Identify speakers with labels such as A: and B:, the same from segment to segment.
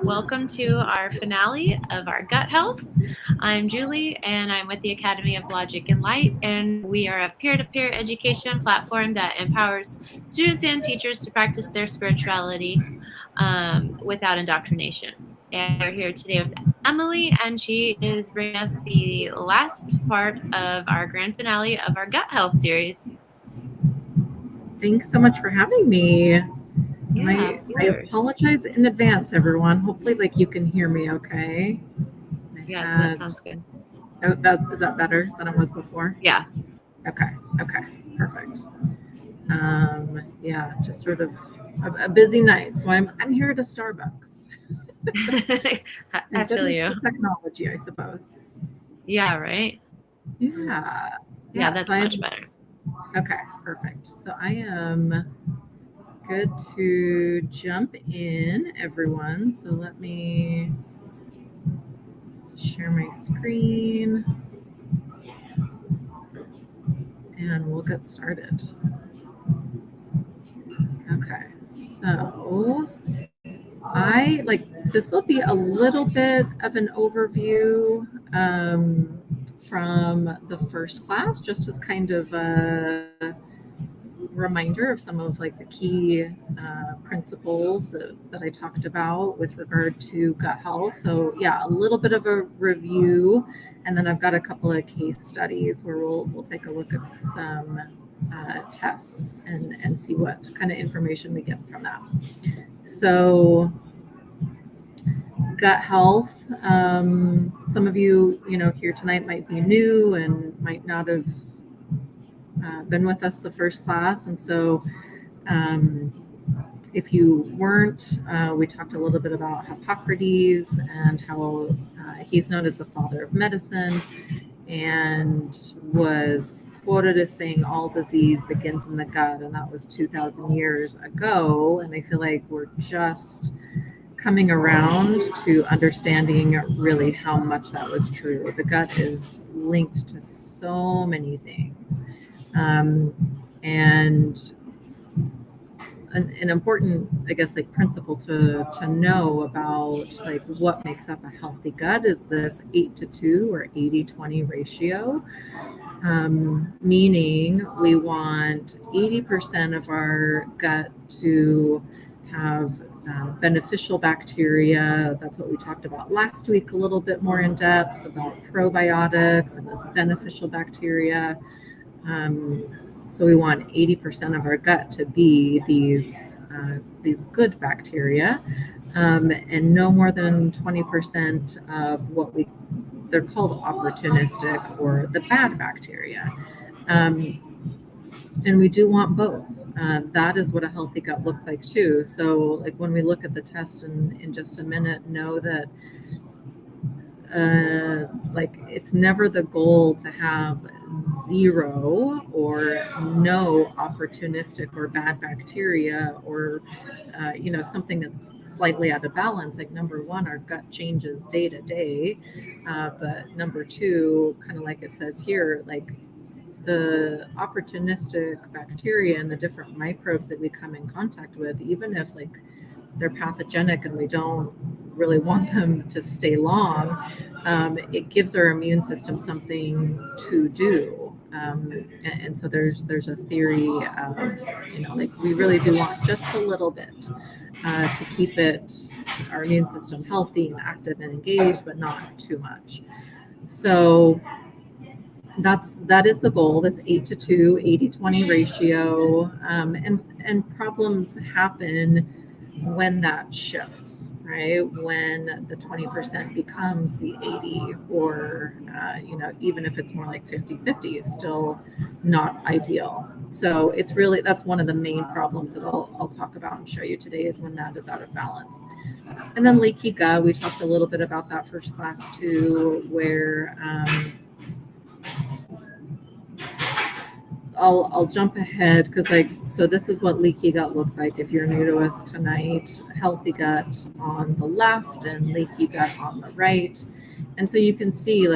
A: Welcome to our finale of our gut health. I'm Julie, and I'm with the Academy of Logic and Light, and we are a peer-to-peer education platform that empowers students and teachers to practice their spirituality without indoctrination. And we're here today with Emily, and she is bringing us the last part of our grand finale of our gut health series.
B: Thanks so much for having me.
A: Yeah,
B: I apologize in advance, everyone. Hopefully, you can hear me okay.
A: That sounds good.
B: Oh, is that better than it was before?
A: Yeah.
B: Okay, perfect. Yeah, just sort of a busy night. So I'm here at a Starbucks.
A: I feel you.
B: Technology, I suppose.
A: Yeah, right?
B: Yeah,
A: that's much better.
B: Okay, perfect. So I am good to jump in, everyone. So let me share my screen and we'll get started. Okay, so this will be a little bit of an overview from the first class, just as kind of a reminder of some of the key principles that I talked about with regard to gut health. So yeah, a little bit of a review, and then I've got a couple of case studies where we'll take a look at some tests and see what kind of information we get from that. So gut health. Some of you, here tonight might be new and might not have been with us the first class. And so if you weren't, we talked a little bit about Hippocrates and how he's known as the father of medicine and was quoted as saying all disease begins in the gut, and that was 2,000 years ago. And I feel like we're just coming around to understanding really how much that was true. The gut is linked to so many things. And an important, I guess, principle to know about what makes up a healthy gut is this 8-2 or 80-20 ratio. Meaning we want 80% of our gut to have beneficial bacteria. That's what we talked about last week a little bit more in depth about probiotics and this beneficial bacteria. So we want 80% of our gut to be these good bacteria, and no more than 20% of they're called opportunistic or the bad bacteria. And we do want both. That is what a healthy gut looks like too. So when we look at the test in just a minute, know that it's never the goal to have zero or no opportunistic or bad bacteria or something that's slightly out of balance. Number one, our gut changes day to day, but number two, kind of like it says here, the opportunistic bacteria and the different microbes that we come in contact with, even if they're pathogenic and we don't really want them to stay long, it gives our immune system something to do. And so there's a theory of, we really do want just a little bit to keep our immune system healthy and active and engaged, but not too much. So that is the goal, this 8-2, 80-20 ratio. And problems happen when that shifts, right? When the 20% becomes the 80, or, even if it's more like 50-50, is still not ideal. So it's really, that's one of the main problems that I'll talk about and show you today, is when that is out of balance. And then leaky gut, we talked a little bit about that first class too, where, I'll jump ahead because so this is what leaky gut looks like if you're new to us tonight. Healthy gut on the left and leaky gut on the right. And so you can see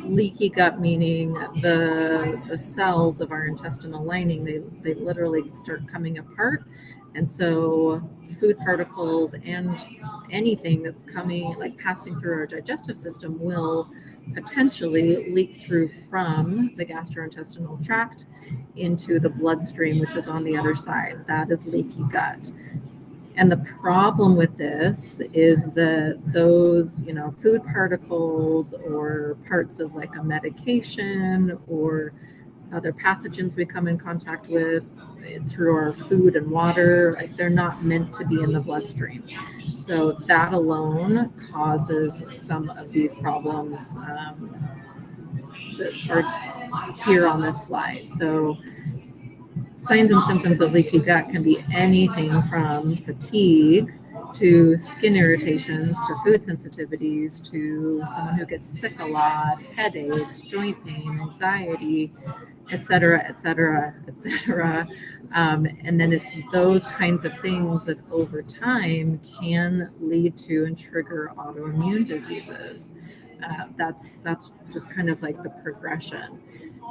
B: leaky gut, meaning the cells of our intestinal lining, they literally start coming apart. And so food particles and anything that's coming, like passing through our digestive system, will potentially leak through from the gastrointestinal tract into the bloodstream, which is on the other side. That is leaky gut. And the problem with this is that those, food particles or parts of like a medication or other pathogens we come in contact with through our food and water, like they're not meant to be in the bloodstream. So that alone causes some of these problems that are here on this slide. So signs and symptoms of leaky gut can be anything from fatigue to skin irritations to food sensitivities to someone who gets sick a lot, headaches, joint pain, anxiety, et cetera, et cetera, et cetera. And then it's those kinds of things that over time can lead to and trigger autoimmune diseases. That's just kind of like the progression.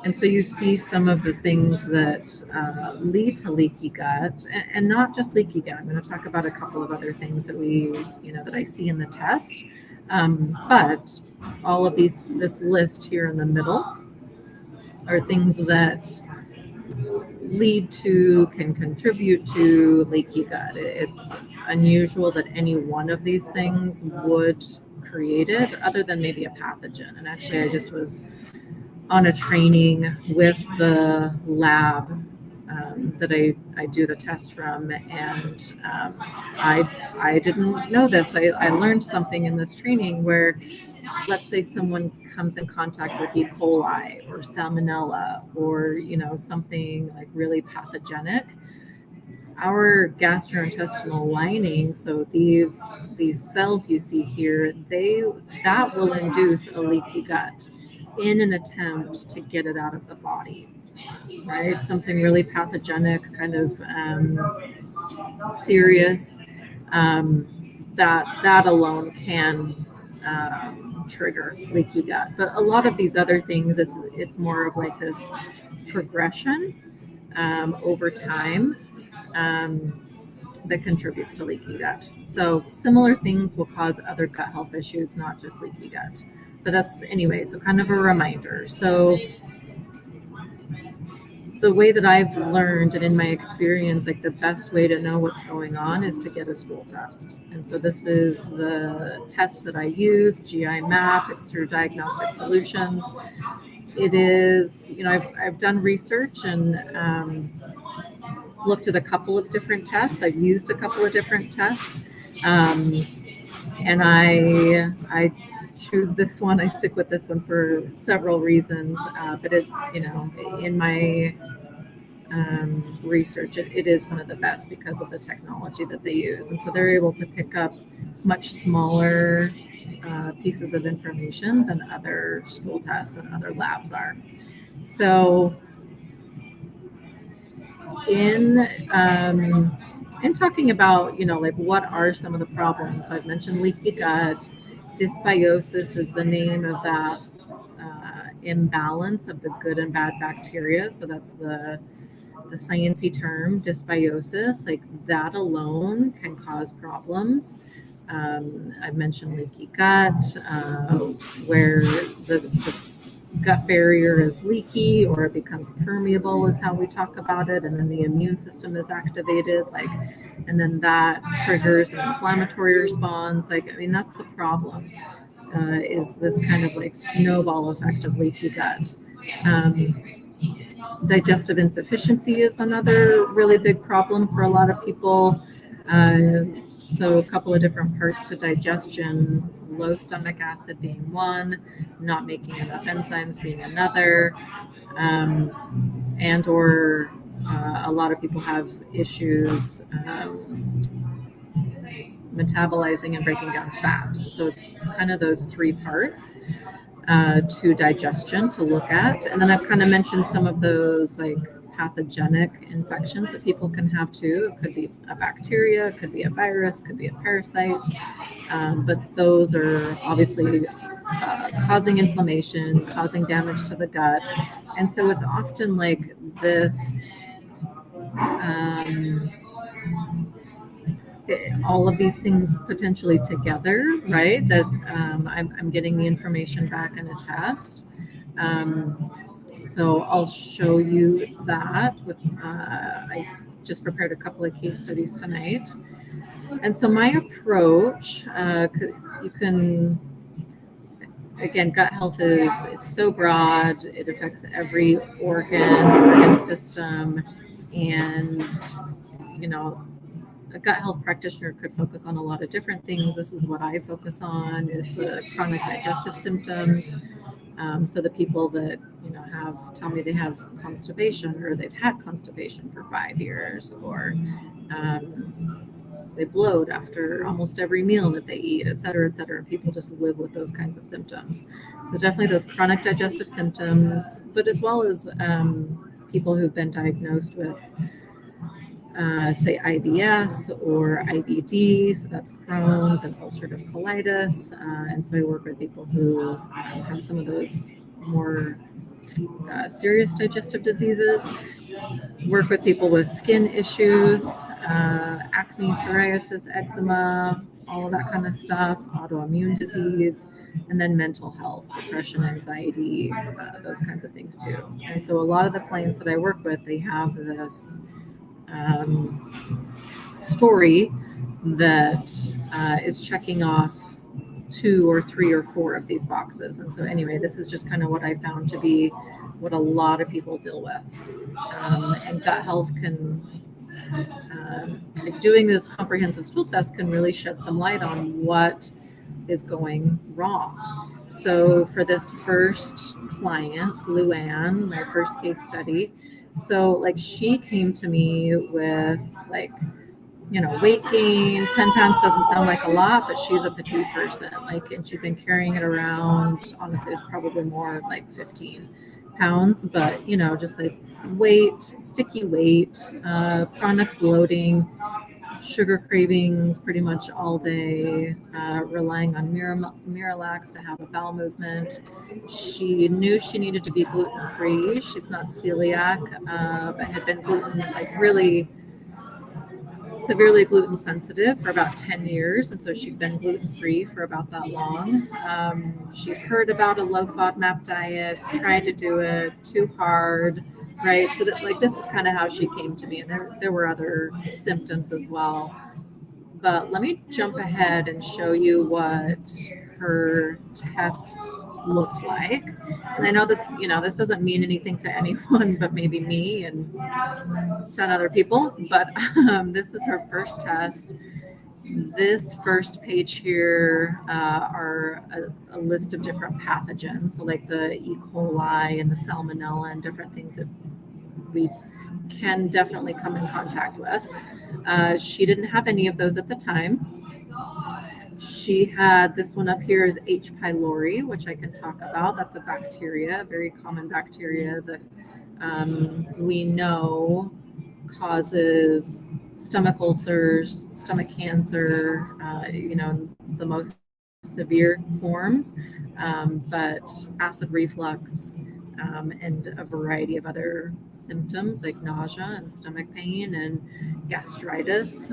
B: And so you see some of the things that lead to leaky gut, and not just leaky gut. I'm going to talk about a couple of other things that that I see in the test. But all of this list here in the middle are things that can contribute to leaky gut. It's unusual that any one of these things would create it, other than maybe a pathogen. And actually, I just was on a training with the lab that I do the test from, and I didn't know this. I learned something in this training where, let's say someone comes in contact with E. coli or salmonella or something like really pathogenic. Our gastrointestinal lining, so these cells you see here, that will induce a leaky gut in an attempt to get it out of the body, right? Something really pathogenic, kind of serious. That alone can trigger leaky gut. But a lot of these other things, it's more of like this progression over time that contributes to leaky gut. So similar things will cause other gut health issues, not just leaky gut. But that's anyway, so kind of a reminder. So the way that I've learned and in my experience, like the best way to know what's going on is to get a stool test. And so this is the test that I use, GI Map. It's through Diagnostic Solutions. It is, I've done research and looked at a couple of different tests. I've used a couple of different tests. And I choose this one. I stick with this one for several reasons. But in my research, it is one of the best because of the technology that they use. And so they're able to pick up much smaller pieces of information than other stool tests and other labs are. So in talking about, like what are some of the problems? So I've mentioned leaky gut. Dysbiosis is the name of that imbalance of the good and bad bacteria. So that's the sciencey term, dysbiosis. Like that alone can cause problems. I've mentioned leaky gut, where the gut barrier is leaky or it becomes permeable is how we talk about it, and then the immune system is activated, and then that triggers an inflammatory response. That's the problem, is this kind of like snowball effect of leaky gut. Digestive insufficiency is another really big problem for a lot of people. So a couple of different parts to digestion, low stomach acid being one, not making enough enzymes being another, and or a lot of people have issues metabolizing and breaking down fat. So it's kind of those three parts to digestion to look at. And then I've kind of mentioned some of those like pathogenic infections that people can have too. It could be a bacteria, it could be a virus, it could be a parasite. But those are obviously causing inflammation, causing damage to the gut. And so it's often like this, all of these things potentially together, right? That I'm getting the information back in a test. So I'll show you that. I just prepared a couple of case studies tonight. And so my approach, you can, again, gut health it's so broad. It affects every organ system. And, a gut health practitioner could focus on a lot of different things. This is what I focus on, is the chronic digestive symptoms. So the people that tell me they have constipation, or they've had constipation for 5 years, or they bloat after almost every meal that they eat, et cetera, et cetera. People just live with those kinds of symptoms. So definitely those chronic digestive symptoms, but as well as people who've been diagnosed with say IBS or IBD, so that's Crohn's and ulcerative colitis. And so I work with people who have some of those more serious digestive diseases. Work with people with skin issues, acne, psoriasis, eczema, all of that kind of stuff, autoimmune disease, and then mental health, depression, anxiety, those kinds of things too. And so a lot of the clients that I work with, they have this story that is checking off 2 or 3 or 4 of these boxes. And so anyway, this is just kind of what I found to be what a lot of people deal with. And gut health can, doing this comprehensive stool test can really shed some light on what is going wrong. So for this first client, Luann, my first case study, so she came to me with weight gain. 10 pounds doesn't sound like a lot, but she's a petite person. And she'd been carrying it around. Honestly, it's probably more like 15 pounds, but just weight, sticky weight, chronic bloating, sugar cravings pretty much all day, relying on Miralax to have a bowel movement. She knew she needed to be gluten-free. She's not celiac, but had been really severely gluten sensitive for about 10 years. And so she'd been gluten-free for about that long. She'd heard about a low FODMAP diet, tried to do it, too hard, right? So that this is kind of how she came to me. And there were other symptoms as well. But let me jump ahead and show you what her test looked like. And I know this doesn't mean anything to anyone but maybe me and 10 other people, but this is her first test. This first page here are a list of different pathogens, so the E. coli and the salmonella and different things that we can definitely come in contact with. She didn't have any of those at the time. She had this one up here is H. pylori, which I can talk about. That's a bacteria, a very common bacteria that we know causes stomach ulcers, stomach cancer, the most severe forms, but acid reflux, and a variety of other symptoms like nausea and stomach pain and gastritis,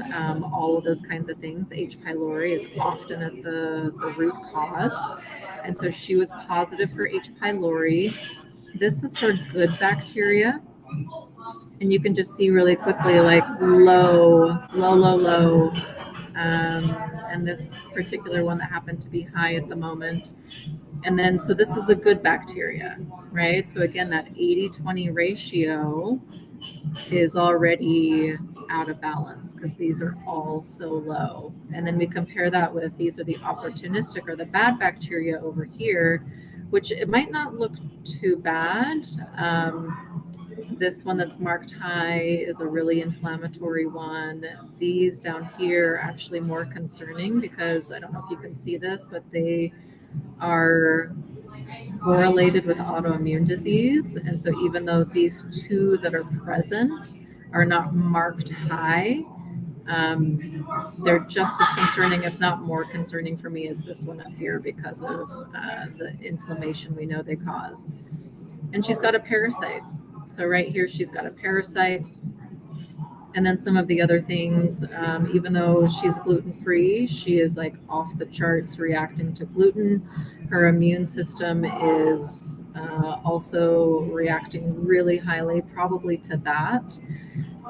B: all of those kinds of things. H. pylori is often at the root cause. And so she was positive for H. pylori. This is her good bacteria. And you can just see really quickly low. And this particular one that happened to be high at the moment. And then, so this is the good bacteria, right? So again, that 80-20 ratio is already out of balance because these are all so low. And then we compare that with, these are the opportunistic or the bad bacteria over here, which it might not look too bad. This one that's marked high is a really inflammatory one. These down here are actually more concerning because I don't know if you can see this, but they are correlated with autoimmune disease. And so even though these two that are present are not marked high, they're just as concerning, if not more concerning for me, as this one up here because of the inflammation we know they cause. And she's got a parasite. So right here, she's got a parasite. And then some of the other things, even though she's gluten-free, she is like off the charts reacting to gluten. Her immune system is also reacting really highly, probably to that.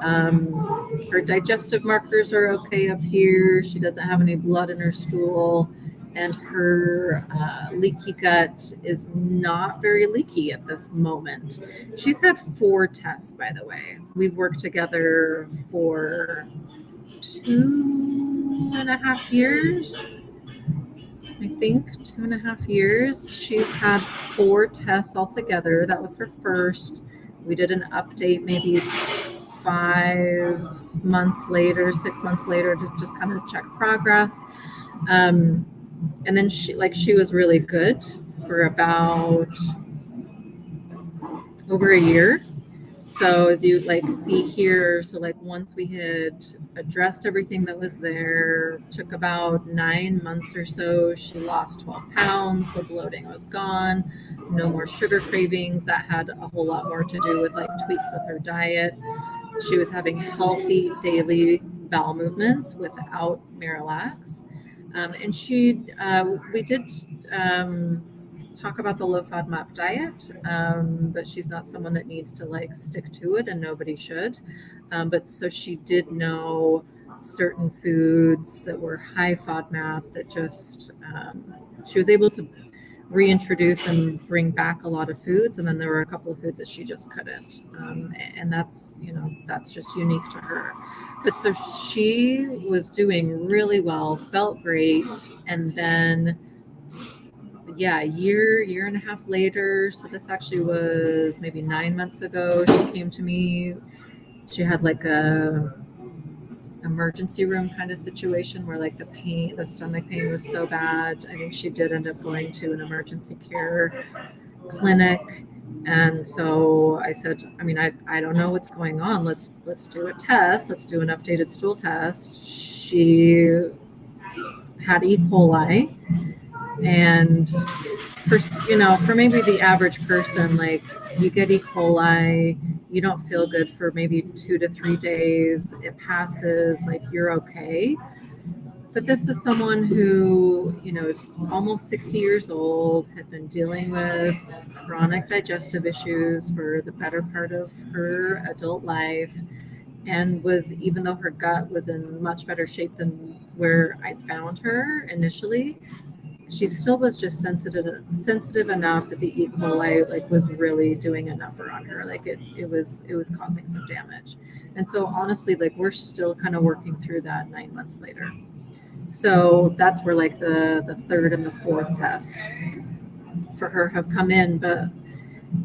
B: Her digestive markers are okay up here. She doesn't have any blood in her stool. And her leaky gut is not very leaky at this moment. She's had 4 tests, by the way. We've worked together for 2.5 years. I think 2.5 years. She's had 4 tests altogether. That was her first. We did an update maybe 5 months later, 6 months later, to just kind of check progress. And then she was really good for about over a year. So as you see here, so once we had addressed everything that was there, took about 9 months or so, she lost 12 pounds, the bloating was gone, no more sugar cravings. That had a whole lot more to do with tweaks with her diet. She was having healthy daily bowel movements without Miralax. And we did talk about the low FODMAP diet, but she's not someone that needs to stick to it, and nobody should. But so she did know certain foods that were high FODMAP that just she was able to reintroduce and bring back a lot of foods, and then there were a couple of foods that she just couldn't, and that's just unique to her. But so she was doing really well, felt great, and then year and a half later, so this actually was maybe 9 months ago, she came to me. She had a emergency room kind of situation where the stomach pain was so bad. I think she did end up going to an emergency care clinic. And so I said, I don't know what's going on. Let's do a test. Let's do an updated stool test. She had E. coli. And for maybe the average person, you get E. coli, you don't feel good for maybe 2 to 3 days. It passes, you're okay. But this is someone who, is almost 60 years old, had been dealing with chronic digestive issues for the better part of her adult life, and even though her gut was in much better shape than where I found her initially, she still was just sensitive enough that the E. coli was really doing a number on her. It was causing some damage. And so honestly, we're still kind of working through that 9 months later. So that's where the third and the fourth test for her have come in. But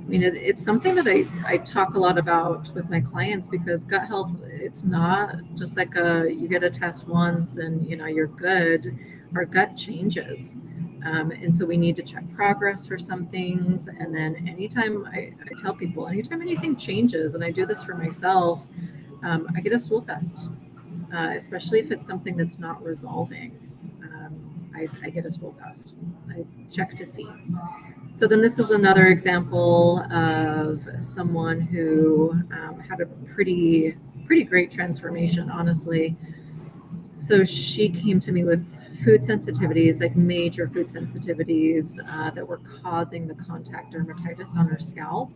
B: it's something that I talk a lot about with my clients, because gut health, it's not just you get a test once and you're good. Our gut changes. And so we need to check progress for some things. And then anytime I tell people, anytime anything changes, and I do this for myself, I get a stool test, especially if it's something that's not resolving. I get a stool test. I check to see. So then this is another example of someone who had a pretty great transformation, honestly. So she came to me with food sensitivities, major food sensitivities that were causing the contact dermatitis on her scalp.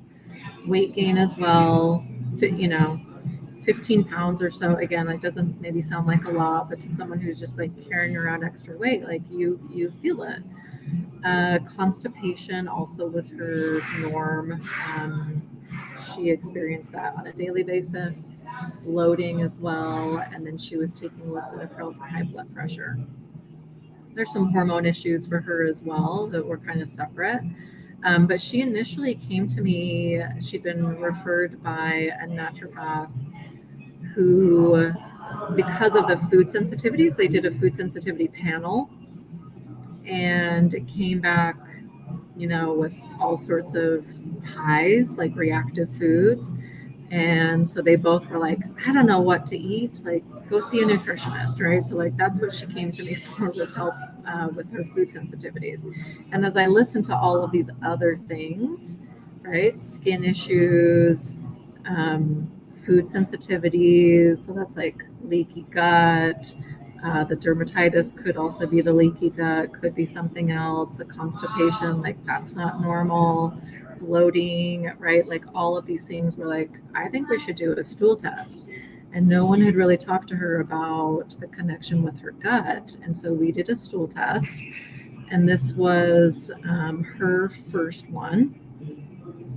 B: Weight gain as well, 15 pounds or so. Again, that doesn't maybe sound like a lot, but to someone who's just carrying around extra weight, you feel it. Constipation also was her norm. She experienced that on a daily basis. Bloating as well, and then she was taking lisinopril for high blood pressure. There's some hormone issues for her as well that were kind of separate. But she initially came to me, she'd been referred by a naturopath who, because of the food sensitivities, they did a food sensitivity panel, and it came back, with all sorts of highs, reactive foods. And so they both were I don't know what to eat, go see a nutritionist, right? So that's what she came to me for, was help with her food sensitivities. And as I listened to all of these other things, right, skin issues, food sensitivities, so that's like leaky gut. The dermatitis could also be the leaky gut, could be something else. The constipation, like that's not normal. Bloating, right? Like all of these things were like, I think we should do a stool test. And no one had really talked to her about the connection with her gut. And so we did a stool test. And this was her first one.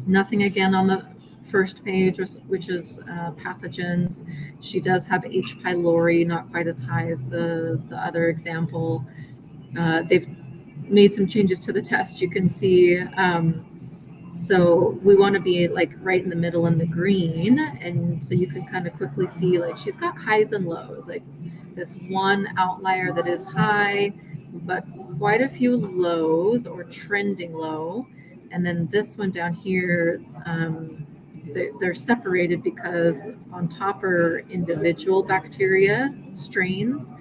B: Nothing again on the first page, which is pathogens. She does have H. pylori, not quite as high as the other example. They've made some changes to the test. You can see. So we want to be like right in the middle in the green. And so you can kind of quickly see like she's got highs and lows, like this one outlier that is high, but quite a few lows or trending low. And then this one down here, they're separated because on top are individual bacteria strains,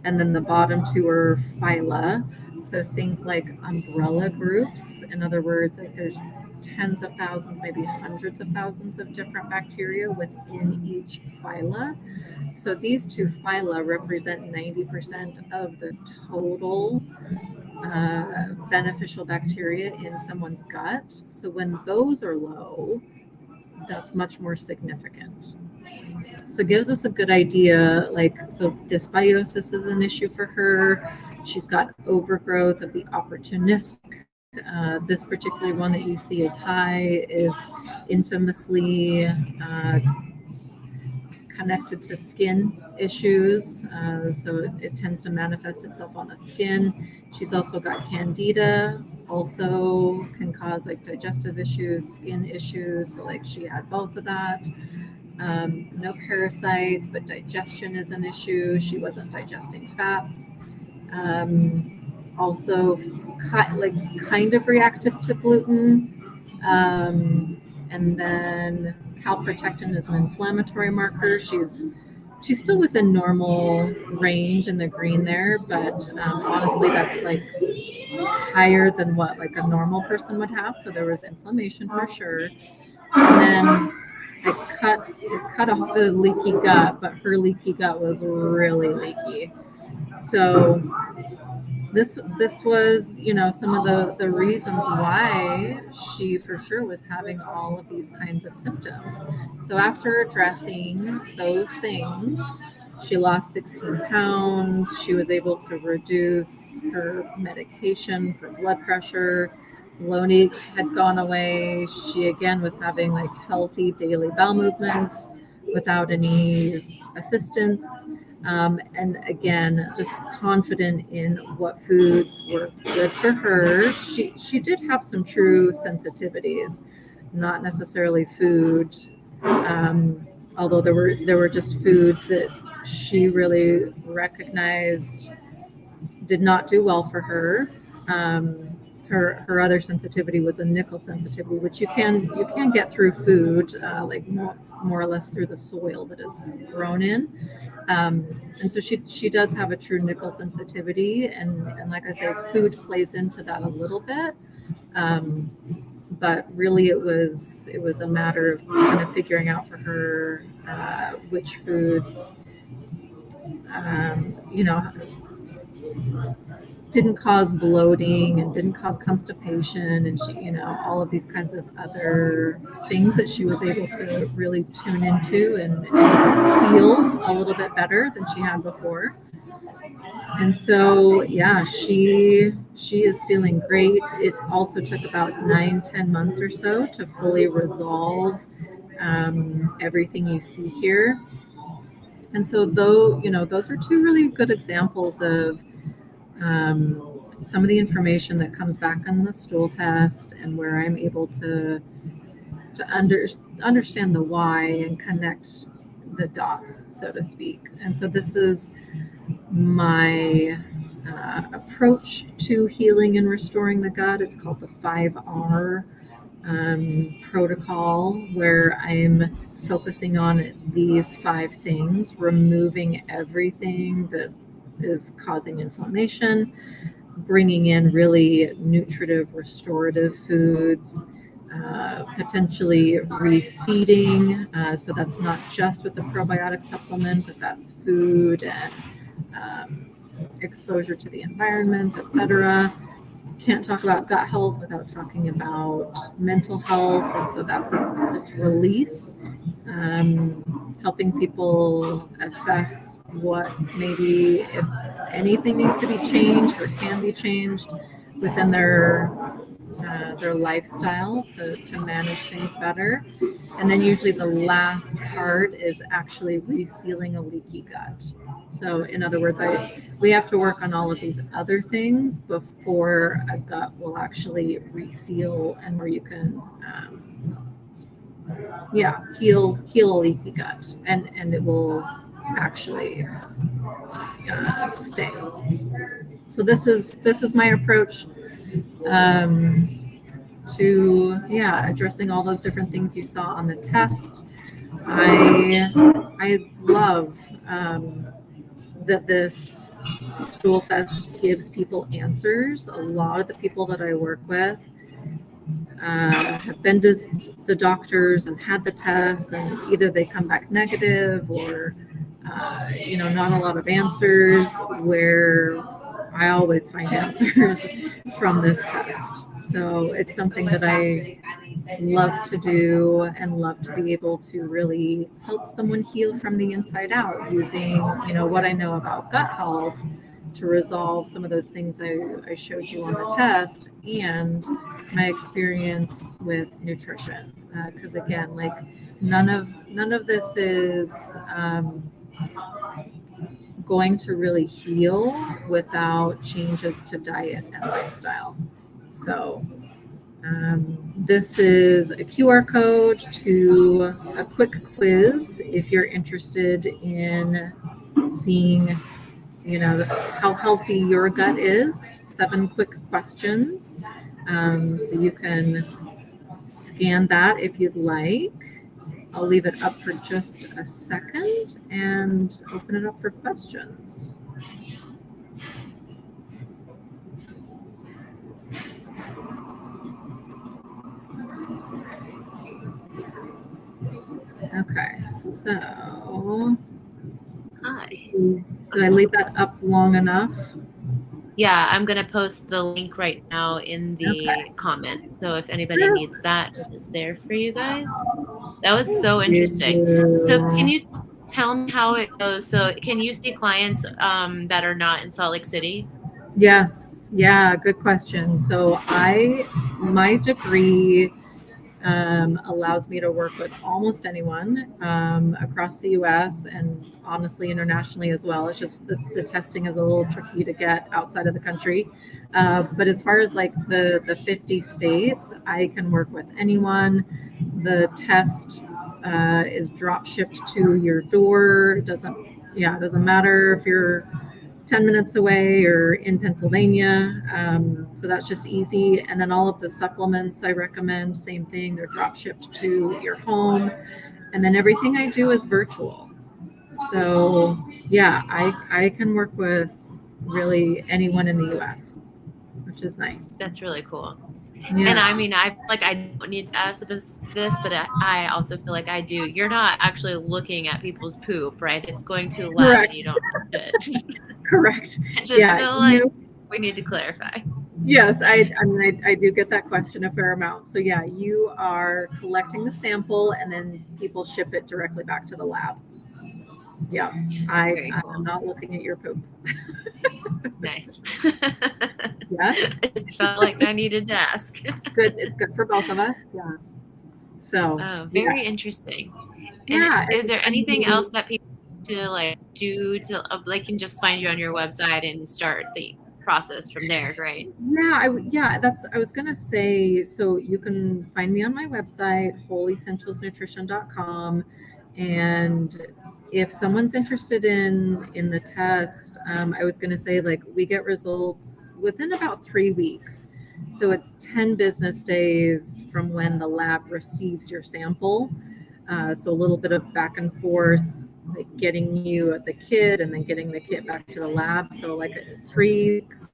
B: and then the bottom two are phyla. So think like umbrella groups. In other words, like there's tens of thousands, maybe hundreds of thousands of different bacteria within each phyla. So these two phyla represent 90% of the total beneficial bacteria in someone's gut. So when those are low, that's much more significant. So it gives us a good idea, like, so dysbiosis is an issue for her. She's got overgrowth of the opportunistic. This particular one that you see is high, is infamously connected to skin issues. So it tends to manifest itself on the skin. She's also got candida, also can cause like digestive issues, skin issues. So like she had both of that. No parasites, but digestion is an issue. She wasn't digesting fats. Also kind of reactive to gluten. And then calprotectin is an inflammatory marker. She's still within normal range in the green there, but honestly, that's like higher than what like a normal person would have. So there was inflammation for sure. And then it cut off the leaky gut, but her leaky gut was really leaky. So this was, you know, some of the reasons why she for sure was having all of these kinds of symptoms. So after addressing those things, she lost 16 pounds. She was able to reduce her medication for blood pressure. Bloating had gone away. She again was having like healthy daily bowel movements without any assistance. And again, just confident in what foods were good for her. She did have some true sensitivities, not necessarily food, although there were just foods that she really recognized did not do well for her. Her other sensitivity was a nickel sensitivity, which you can get through food, like more or less through the soil that it's grown in. And so she does have a true nickel sensitivity, and like I say, food plays into that a little bit. But really, it was a matter of kind of figuring out for her which foods, you know, didn't cause bloating and didn't cause constipation, and she, you know, all of these kinds of other things that she was able to really tune into and feel a little bit better than she had before. And so, yeah, she is feeling great. It also took about 9-10 months or so to fully resolve everything you see here. And so, though, you know, those are two really good examples of some of the information that comes back on the stool test, and where I'm able to understand the why and connect the dots, so to speak. And so this is my approach to healing and restoring the gut. It's called the 5R protocol, where I'm focusing on these 5 things, removing everything that is causing inflammation, bringing in really nutritive, restorative foods, potentially reseeding. So that's not just with the probiotic supplement, but that's food and exposure to the environment, etc. Can't talk about gut health without talking about mental health, and so that's this release, helping people assess what maybe if anything needs to be changed or can be changed within their lifestyle to manage things better. And then usually the last part is actually resealing a leaky gut. So in other words, we have to work on all of these other things before a gut will actually reseal and where you can heal a leaky gut and it will actually stay. So this is my approach to addressing all those different things you saw on the test. I love that this stool test gives people answers. A lot of the people that I work with have been to the doctors and had the tests, and either they come back negative or not a lot of answers, where I always find answers from this test. So it's something that I love to do and love to be able to really help someone heal from the inside out using, what I know about gut health to resolve some of those things I showed you on the test, and my experience with nutrition. Because again, like none of this is going to really heal without changes to diet and lifestyle. So this is a QR code to a quick quiz if you're interested in seeing, how healthy your gut is. 7 quick questions. So you can scan that if you'd like. I'll leave it up for just a second and open it up for questions. Okay, so
A: Hi.
B: Did I leave that up long enough?
A: Yeah, I'm going to post the link right now in the comments. So if anybody needs that, it is there for you guys. That was so interesting. So can you tell me how it goes? So can you see clients that are not in Salt Lake City?
B: Yes. Yeah, good question. So my degree allows me to work with almost anyone across the US and honestly internationally as well. It's just the testing is a little tricky to get outside of the country. But as far as like the 50 states, I can work with anyone. The test is drop shipped to your door. It doesn't matter if you're 10 minutes away or in Pennsylvania. So that's just easy. And then all of the supplements I recommend, same thing, they're drop shipped to your home. And then everything I do is virtual. So yeah, I can work with really anyone in the US, which is nice.
A: That's really cool.
B: Yeah.
A: And I mean, I feel like I don't need to ask this, but I also feel like I do. You're not actually looking at people's poop, right? It's going to a lab.
B: Correct.
A: And you don't touch it.
B: Correct.
A: I just feel like we need to clarify.
B: Yes, I do get that question a fair amount. So yeah, you are collecting the sample and then people ship it directly back to the lab. Yeah, I'm not looking at your poop.
A: Nice.
B: Yes.
A: I just felt like I needed to ask.
B: It's good for both of us. Yes. So
A: very interesting.
B: Yeah.
A: And is there anything else that people to do to they can just find you on your website and start the process from there, right?
B: I was gonna say, so you can find me on my website, holyessentialsnutrition.com, and if someone's interested in the test, I was gonna say we get results within about 3 weeks. So it's 10 business days from when the lab receives your sample. So a little bit of back and forth, getting you the kit and then getting the kit back to the lab. So 3 weeks.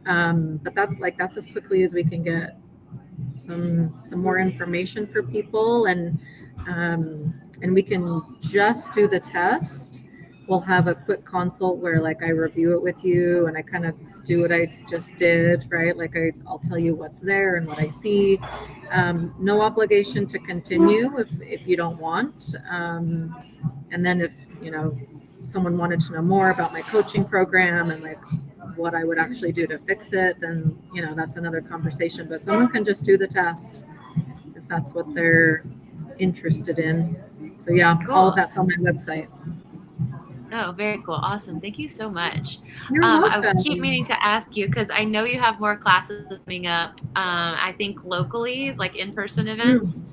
B: But that's as quickly as we can get some more information for people, and we can just do the test. We'll have a quick consult where like I review it with you and I kind of do what I just did, right? Like I'll tell you what's there and what I see. No obligation to continue if you don't want. And then if, someone wanted to know more about my coaching program and like what I would actually do to fix it, then, that's another conversation. But someone can just do the test if that's what they're interested in. So yeah,
A: Cool.
B: all of that's on my website.
A: Oh, very cool. Awesome. Thank you so much.
B: You're
A: I
B: welcome.
A: keep meaning to ask you because I know you have more classes coming up, I think locally, like in-person events.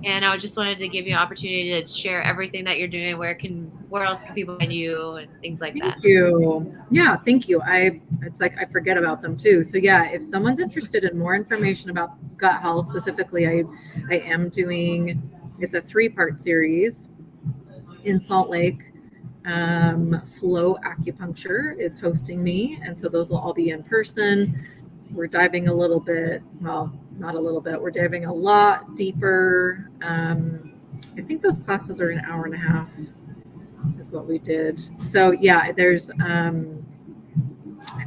A: And I just wanted to give you an opportunity to share everything that you're doing. Where else can people find you and things like that?
B: Thank you. Yeah, thank you. It's like I forget about them too. So yeah, if someone's interested in more information about gut health specifically, I am doing, it's a 3-part series in Salt Lake. Flow Acupuncture is hosting me, and so those will all be in person. We're diving a little bit, well, not a little bit, we're diving a lot deeper. I think those classes are an hour and a half is what we did. So yeah, there's I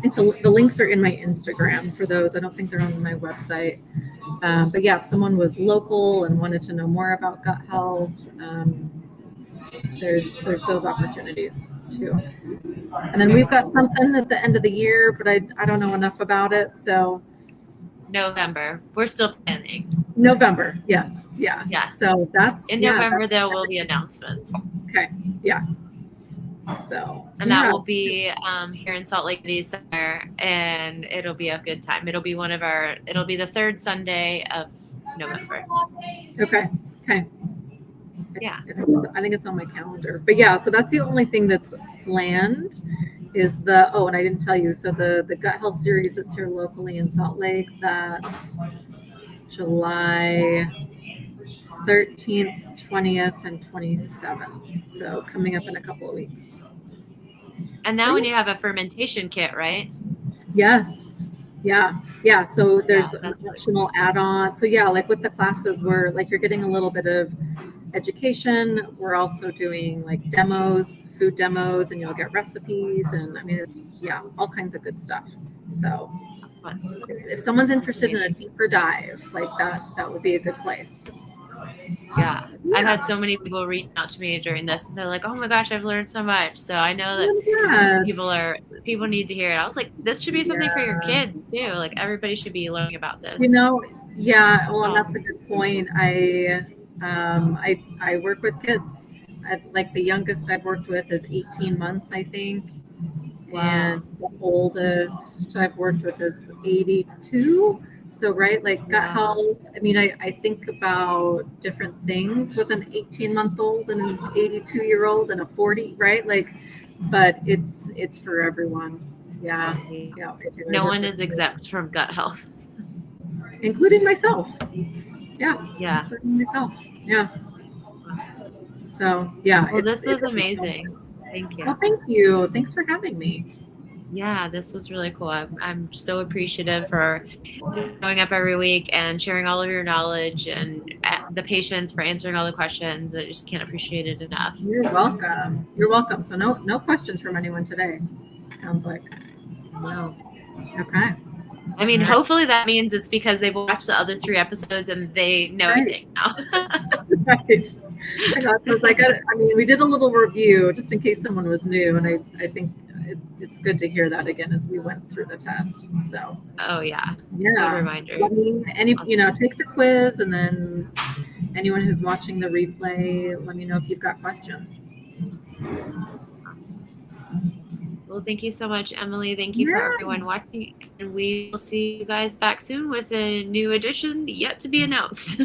B: think the links are in my Instagram for those. I don't think they're on my website. But yeah, if someone was local and wanted to know more about gut health, there's those opportunities too. And then we've got something at the end of the year, but I don't know enough about it. So
A: November. We're still planning.
B: November, yes. Yeah.
A: Yeah.
B: So that's
A: in November there will be announcements.
B: Okay. Yeah. So
A: and that will be here in Salt Lake City somewhere, and it'll be a good time. It'll be the third Sunday of November.
B: Okay.
A: Yeah.
B: I think it's on my calendar. But yeah, so that's the only thing that's planned is and I didn't tell you. So the gut health series that's here locally in Salt Lake, that's July 13th, 20th, and 27th. So coming up in a couple of weeks.
A: And now when you have a fermentation kit, right?
B: Yes. Yeah. So there's an optional add-on. So yeah, like with the classes where like you're getting a little bit of education. We're also doing like demos, food demos, and you'll get recipes. And I mean, it's all kinds of good stuff. So if someone's interested in a deeper dive, like that would be a good place.
A: Yeah. I've had so many people reach out to me during this. And they're like, "Oh my gosh, I've learned so much." So I know that people need to hear it. I was like, this should be something for your kids too. Like everybody should be learning about this.
B: Yeah. Well, and that's a good point. I work with kids. Like the youngest I've worked with is 18 months, I think. Wow. And the oldest I've worked with is 82. So, right, like gut health. I mean, I think about different things with an 18-month-old and an 82-year-old and a 40, right? Like, but it's for everyone. Yeah.
A: No one is exempt from gut health,
B: including myself.
A: Yeah.
B: Including myself. Yeah. So yeah.
A: Well, this was amazing. Thank you.
B: Well, thank you. Thanks for having me.
A: Yeah, this was really cool. I'm so appreciative for showing up every week and sharing all of your knowledge and the patience for answering all the questions. I just can't appreciate it enough.
B: You're welcome. So no questions from anyone today. Sounds like.
A: No.
B: Okay.
A: I mean, hopefully that means it's because they've watched the other 3 episodes and they know everything now.
B: Right. I mean, we did a little review just in case someone was new, and I think it's good to hear that again as we went through the test. So.
A: Oh yeah.
B: Good
A: reminder.
B: I mean, take the quiz, and then anyone who's watching the replay, let me know if you've got questions.
A: Well, thank you so much, Emilie. Thank you for everyone watching. And we will see you guys back soon with a new edition yet to be announced.